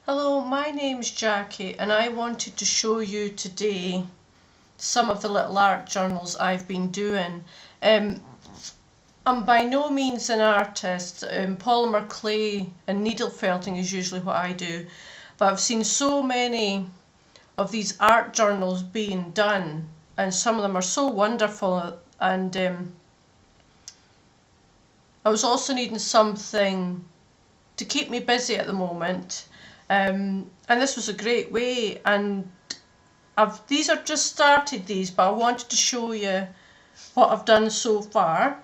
Hello, my name's Jackie and I wanted to show you today some of the little art journals I've been doing. I'm by no means an artist. Polymer clay and needle felting is usually what I do, but I've seen so many of these art journals being done and some of them are so wonderful, and I was also needing something to keep me busy at the moment. And this was a great way, and these are just started these, but I wanted to show you what I've done so far,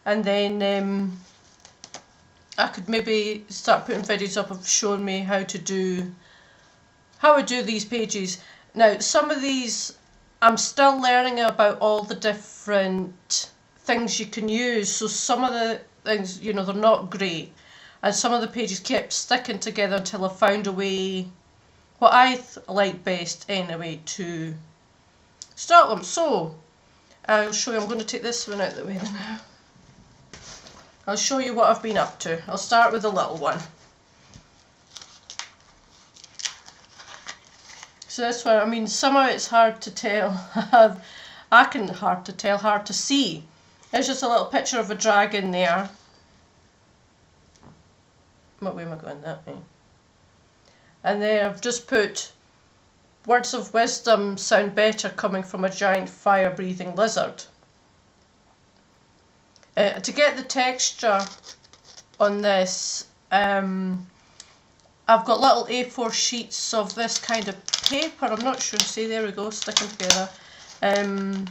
and then I could maybe start putting videos up of showing me how I do these pages. Now some of these I'm still learning about all the different things you can use, so some of the things, they're not great, and some of the pages kept sticking together until I found a way, what I like best anyway, to start them. So I'll show you. I'm going to take this one out of the way now. I'll show you what I've been up to. I'll start with the little one. So this one, I mean, somehow it's hard to tell. Hard to see. There's just a little picture of a dragon there. What way am I going? That way. And there I've just put words of wisdom sound better coming from a giant fire-breathing lizard. To get the texture on this, I've got little A4 sheets of this kind of paper. I'm not sure. See, there we go, sticking together. I'm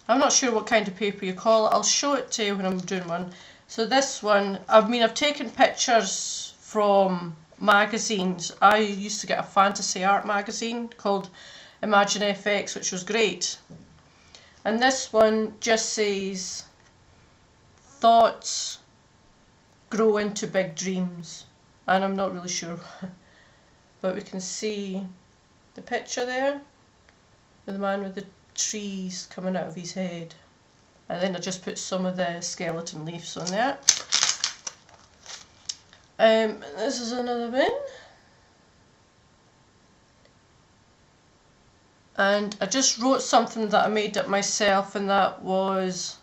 not sure what kind of paper you call it. I'll show it to you when I'm doing one. So this one, I've taken pictures from magazines. I used to get a fantasy art magazine called Imagine FX, which was great. And this one just says, thoughts grow into big dreams. And I'm not really sure, but we can see the picture there with the man with the trees coming out of his head. And then I just put some of the skeleton leaves on there. This is another bin. And I just wrote something that I made up myself, and that was,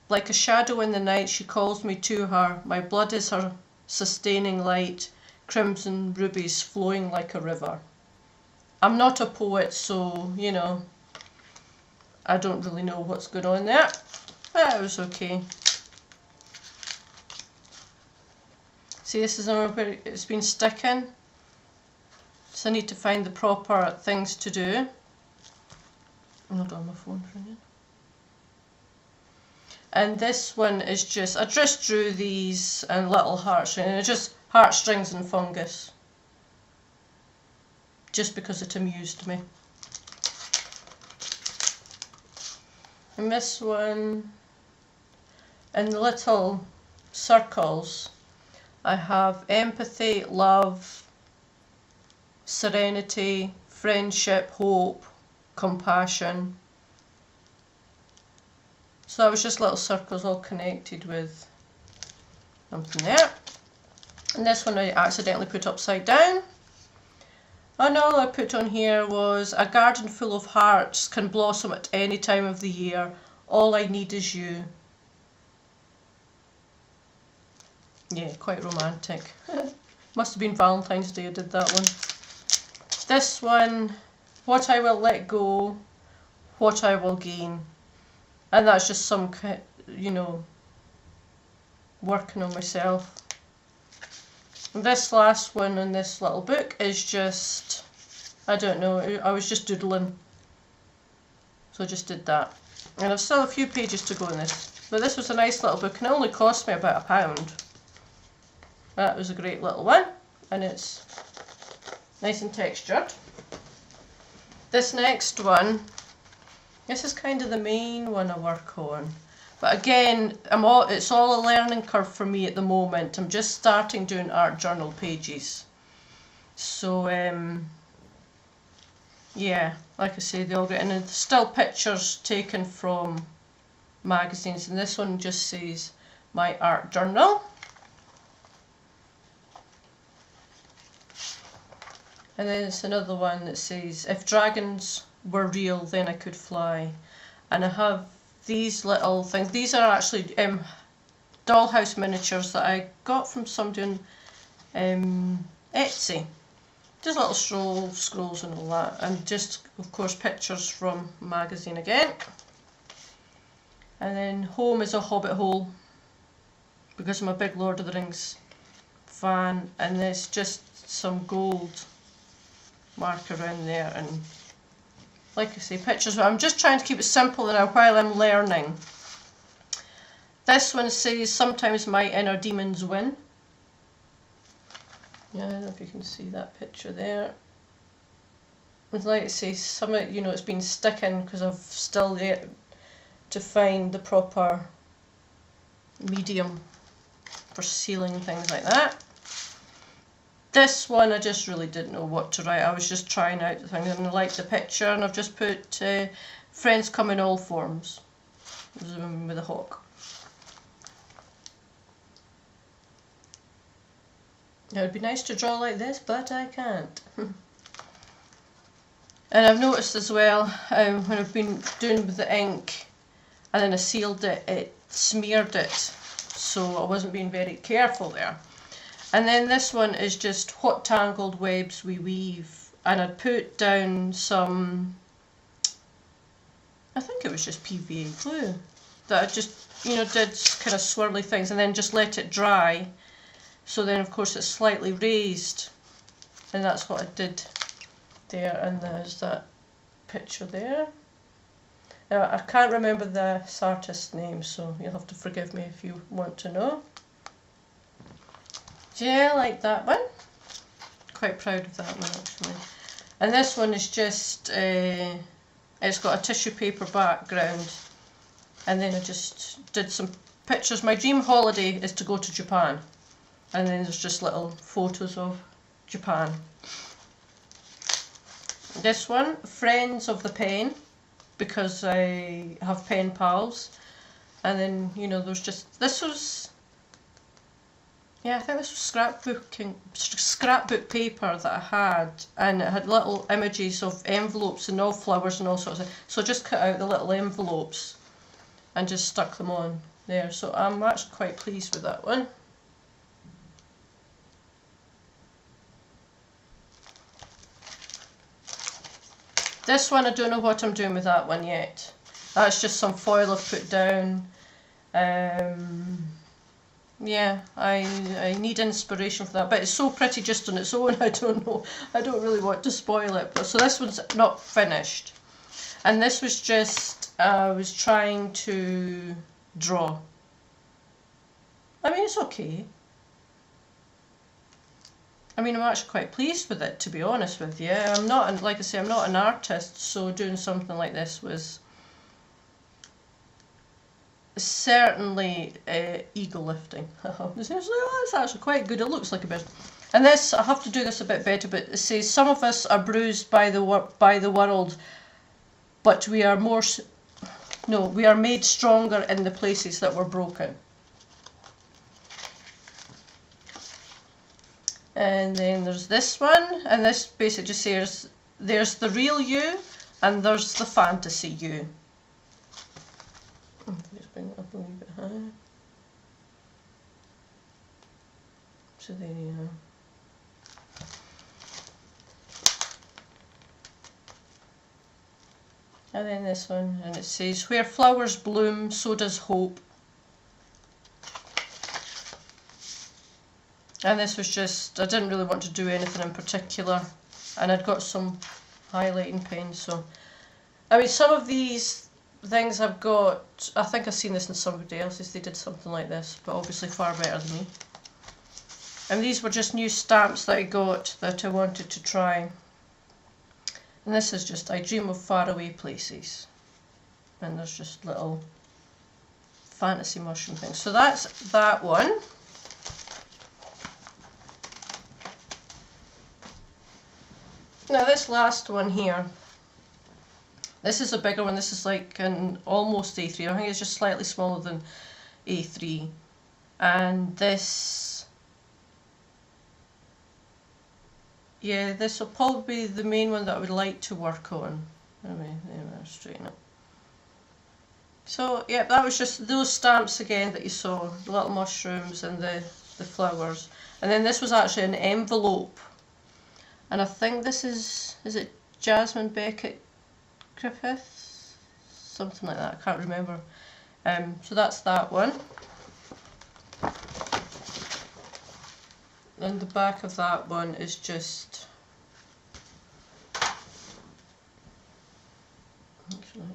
like a shadow in the night, she calls me to her. My blood is her sustaining light, crimson rubies flowing like a river. I'm not a poet, so, I don't really know what's going on there, but it was okay. See, this is where it's been sticking, so I need to find the proper things to do. I'm not on my phone for you. And this one is I just drew these and little heartstrings, and it's just heartstrings and fungus, just because it amused me. And this one, in the little circles, I have empathy, love, serenity, friendship, hope, compassion. So that was just little circles all connected with something there. And this one I accidentally put upside down. And all I put on here was, a garden full of hearts can blossom at any time of the year. All I need is you. Yeah, quite romantic. Must have been Valentine's Day I did that one. This one, what I will let go, what I will gain. And that's just some, working on myself. And this last one in this little book is just, I don't know, I was just doodling. So I just did that. And I've still a few pages to go in this. But this was a nice little book, and it only cost me about £1. That was a great little one, and it's nice and textured. This next one, this is kind of the main one I work on. But again, it's all a learning curve for me at the moment. I'm just starting doing art journal pages. So, yeah, like I say, they all get in. And still pictures taken from magazines. And this one just says, my art journal. And then it's another one that says, if dragons were real, then I could fly. And I have these little things. These are actually dollhouse miniatures that I got from somebody on Etsy. Just little scrolls and all that. And just, of course, pictures from a magazine again. And then home is a hobbit hole, because I'm a big Lord of the Rings fan. And there's just some gold mark around there, and like I say, pictures. But I'm just trying to keep it simple now while I'm learning. This one says, sometimes my inner demons win. Yeah, I don't know if you can see that picture there. I'd like to say, some of it, you know, it's been sticking because I've still yet to find the proper medium for sealing things like that. This one I just really didn't know what to write. I was just trying out the thing, and I liked the picture, and I've just put friends come in all forms. This is the one with a hawk. It would be nice to draw like this, but I can't. And I've noticed as well, when I've been doing with the ink, and then I sealed it, it smeared it. So I wasn't being very careful there. And then this one is just what tangled webs we weave, and I'd put down some, I think it was just PVA glue, that I just, you know, did kind of swirly things, and then just let it dry. So then of course it's slightly raised, and that's what I did there. And there's that picture there. Now I can't remember the artist's name, so you'll have to forgive me if you want to know. Yeah, I like that one. Quite proud of that one actually. And this one is just, it's got a tissue paper background, and then I just did some pictures. My dream holiday is to go to Japan, and then there's just little photos of Japan. This one, Friends of the Pen, because I have pen pals. And then, you know, there's just, this was, yeah, I think this was scrapbook paper that I had, and it had little images of envelopes and all flowers and all sorts of, so I just cut out the little envelopes and just stuck them on there. So I'm actually quite pleased with that one. This one, I don't know what I'm doing with that one yet. That's just some foil I've put down. Yeah, I need inspiration for that, but it's so pretty just on its own. I don't know. I don't really want to spoil it. But so this one's not finished, and this was just I was trying to draw. I mean, it's okay. I mean, I'm actually quite pleased with it, to be honest with you. I'm not, like I say, I'm not an artist, so doing something like this was certainly ego lifting. It's actually quite good. It looks like a bit. And this, I have to do this a bit better, but it says, some of us are bruised by the world, but we are we are made stronger in the places that were broken. And then there's this one, and this basically just says, there's the real you, and there's the fantasy you. Let's bring it up a little bit higher. So there you are. And then this one, and it says, where flowers bloom, so does hope. And this was just, I didn't really want to do anything in particular, and I'd got some highlighting pens, so I mean, some of these things I've got, I think I've seen this in somebody else's, they did something like this, but obviously far better than me. And these were just new stamps that I got that I wanted to try. And this is just, I dream of faraway places. And there's just little fantasy mushroom things. So that's that one. Now this last one here, this is a bigger one. This is like an almost A3. I think it's just slightly smaller than A3. And this yeah, this will probably be the main one that I would like to work on. Anyway, straighten it. So, yeah, that was just those stamps again that you saw, the little mushrooms and the flowers. And then this was actually an envelope. And I think this is it Jasmine Beckett Griffith? Something like that, I can't remember. So that's that one. And the back of that one is just... Actually,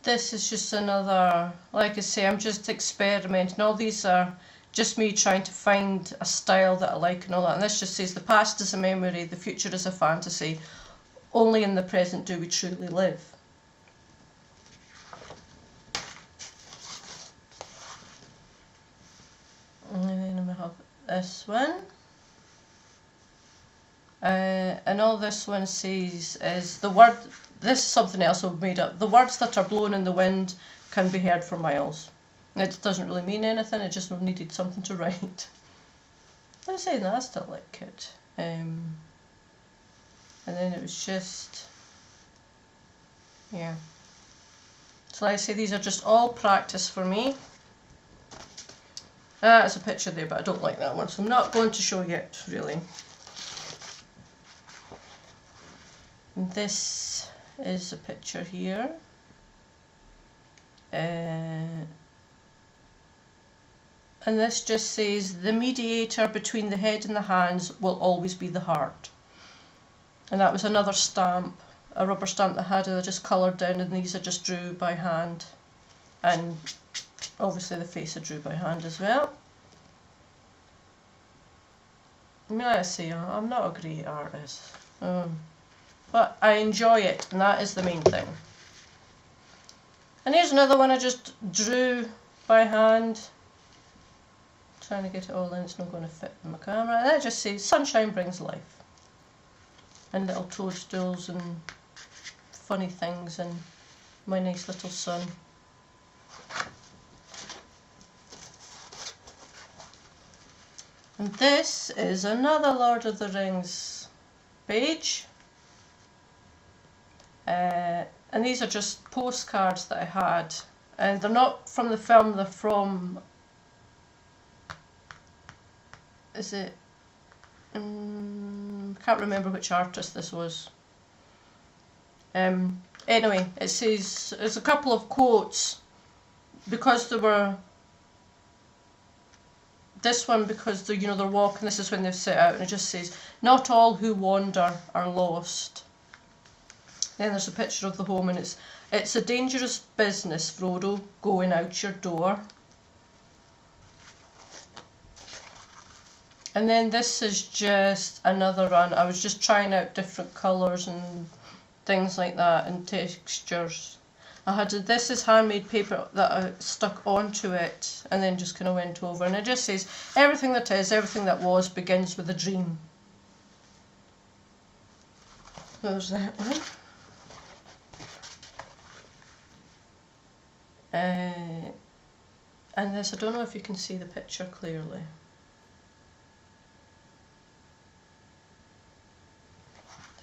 this is just another, like I say, I'm just experimenting. All these are just me trying to find a style that I like and all that. And this just says, the past is a memory, the future is a fantasy. Only in the present do we truly live. And then we have this one. And all this one says is the word, this is something else I've made up. The words that are blown in the wind can be heard for miles. It doesn't really mean anything, it just needed something to write. I was saying that, I still like it. And then it was just, yeah. So like I say, these are just all practice for me. There's a picture there, but I don't like that one, so I'm not going to show you it, really. And this is a picture here. And this just says, the mediator between the head and the hands will always be the heart. And that was another stamp, a rubber stamp that had it just coloured in, and these I just drew by hand. And obviously the face I drew by hand as well. I mean, like I say, I'm not a great artist. But I enjoy it, and that is the main thing. And here's another one I just drew by hand. Trying to get it all in, it's not going to fit in my camera. And that just says, sunshine brings life. And little toadstools and funny things and my nice little son. And this is another Lord of the Rings page. And these are just postcards that I had. And they're not from the film, they're from... Is it... can't remember which artist this was. Anyway, it says, there's a couple of quotes, because they were, this one because they're, you know, they're walking, this is when they've set out, and it just says, not all who wander are lost. Then there's a picture of the home, and it's a dangerous business, Frodo, going out your door. And then this is just another run. I was just trying out different colours and things like that, and textures. This is handmade paper that I stuck onto it and then just kind of went over. And it just says, everything that is, everything that was, begins with a dream. There's that one. And this, I don't know if you can see the picture clearly.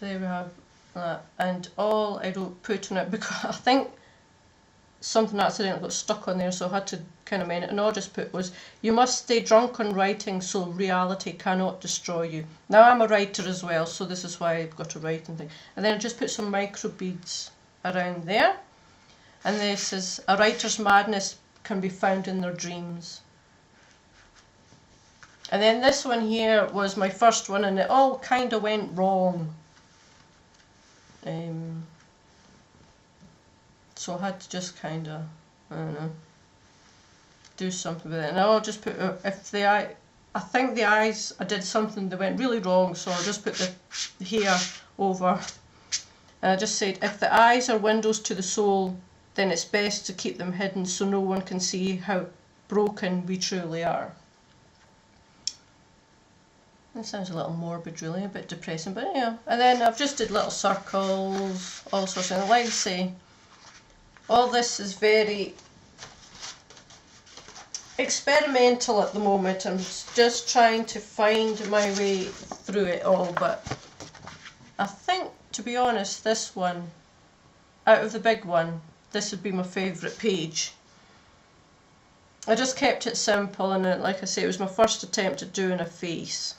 There we have that, and all I don't put on it, because I think something accidentally got stuck on there, so I had to kind of mend it, and all I just put was, you must stay drunk on writing so reality cannot destroy you. Now I'm a writer as well, so this is why I've got a writing thing. And then I just put some micro beads around there, and this is, a writer's madness can be found in their dreams. And then this one here was my first one, and it all kind of went wrong. So I had to just kind of, I don't know, do something with it. And I'll just put, if the eye, I think the eyes, I did something that went really wrong, so I'll just put the hair over. And I just said, if the eyes are windows to the soul, then it's best to keep them hidden so no one can see how broken we truly are. That sounds a little morbid, really, a bit depressing, but yeah. And then I've just did little circles, all sorts of things. Like I say, all this is very experimental at the moment. I'm just trying to find my way through it all, but I think, to be honest, this one, out of the big one, this would be my favourite page. I just kept it simple, and like I say, it was my first attempt at doing a face.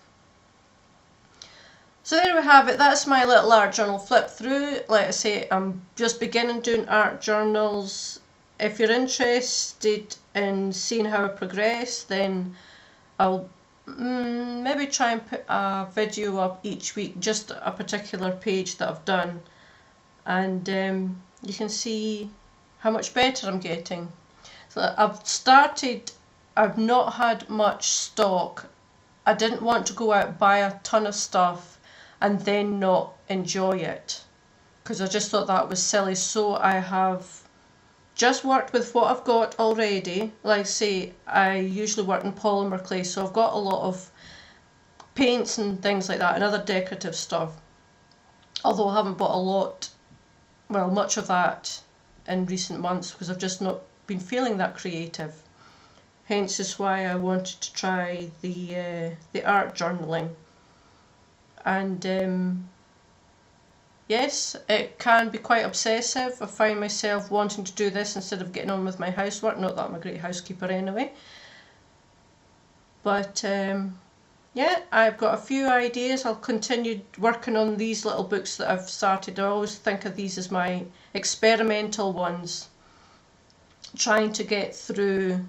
So there we have it, that's my little art journal flip through. Like I say, I'm just beginning doing art journals. If you're interested in seeing how I progress, then I'll maybe try and put a video up each week, just a particular page that I've done, and you can see how much better I'm getting. So I've not had much stock. I didn't want to go out and buy a ton of stuff and then not enjoy it, because I just thought that was silly. So I have just worked with what I've got already. Like I say, I usually work in polymer clay, so I've got a lot of paints and things like that and other decorative stuff, although I haven't bought a lot, well, much of that in recent months, because I've just not been feeling that creative. Hence is why I wanted to try the art journaling. And yes, it can be quite obsessive. I find myself wanting to do this instead of getting on with my housework. Not that I'm a great housekeeper anyway. But yeah, I've got a few ideas. I'll continue working on these little books that I've started. I always think of these as my experimental ones, trying to get through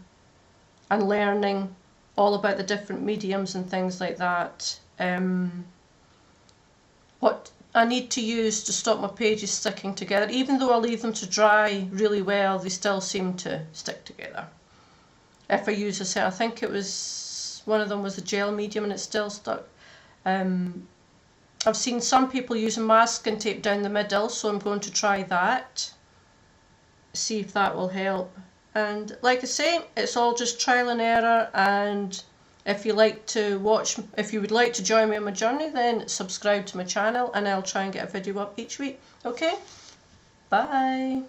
and learning all about the different mediums and things like that. What I need to use to stop my pages sticking together. Even though I leave them to dry really well, they still seem to stick together. If I use a set, I think it was, one of them was a gel medium and it's still stuck. I've seen some people using masking tape down the middle, so I'm going to try that. See if that will help. And like I say, it's all just trial and error, and if you would like to join me on my journey, then subscribe to my channel and I'll try and get a video up each week. Okay? Bye!